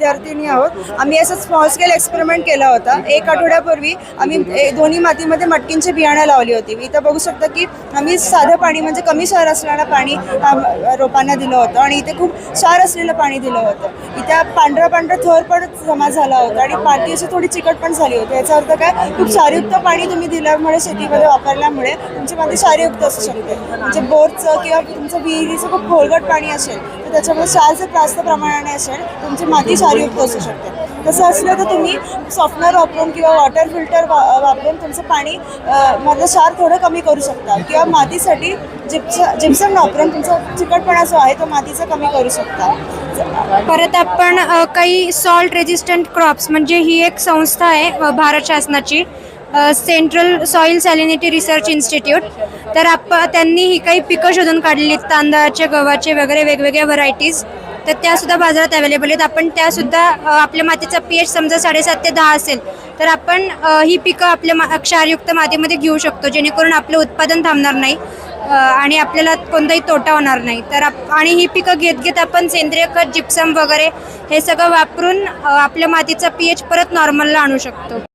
विद्यार्थिनी आहोत. आम्ही असं स्मॉल स्केल एक्सपेरिमेंट केला होता. 1 आठवड्यापूर्वी आम्ही दोन्ही मातीमध्ये मटकींची बियाणं लावली होती. इथं बघू शकता की आम्ही साधं पाणी म्हणजे कमी क्षार असलेलं पाणी रोपांना दिलं होतं आणि इथे खूप क्षार असलेलं पाणी दिलं होतं. इथे पांढरा थर पण जमा झाला होता आणि माती अशी थोडी चिकट पण झाली होती. याचा अर्थ काय, खूप क्षारयुक्त पाणी तुम्ही दिल्यामुळे शेतीमध्ये वापरल्यामुळे तुमची माती क्षारयुक्त असू शकते. म्हणजे बोरचं किंवा तुमचं विहिरीचं खूप खोलगट पाणी असेल तर त्याच्यामुळे क्षार जर जास्त प्रमाणाने असेल तुमची माती क्षारयुक्त असू शकते. तसं असलं तर तुम्ही सॉफ्टनर वापरून किंवा वॉटर फिल्टर वापरून तुमचं पाणी मधलं क्षार थोडं कमी करू शकता किंवा मातीसाठी जिप्सम वापरून तुमचा चिकटपणा जो आहे तो मातीचा कमी करू शकता. परत आपण काही सॉल्ट रेजिस्टंट क्रॉप्स म्हणजे ही एक संस्था आहे भारत शासनाची, सेंट्रल सॉईल सॅलिनिटी रिसर्च इन्स्टिट्यूट. तर त्यांनी ही काही पिकं शोधून काढली, तांदळाचे, गव्हाचे वगैरे वेगवेगळ्या व्हरायटीज. तर त्यासुद्धा बाजारात अवेलेबल आहेत. आपण त्यासुद्धा आपल्या मातीचा pH समजा 7.5 ते 10 असेल तर आपण ही पिकं आपल्या क्षारयुक्त मातीमध्ये घेऊ शकतो, जेणेकरून आपलं उत्पादन थांबणार नाही आणि आपल्याला कोणताही तोटा होणार नाही. तर आणि ही पिकं घेत आपण सेंद्रिय खत, जिप्सम वगैरे हे सगळं वापरून आपल्या मातीचा pH परत नॉर्मलला आणू शकतो.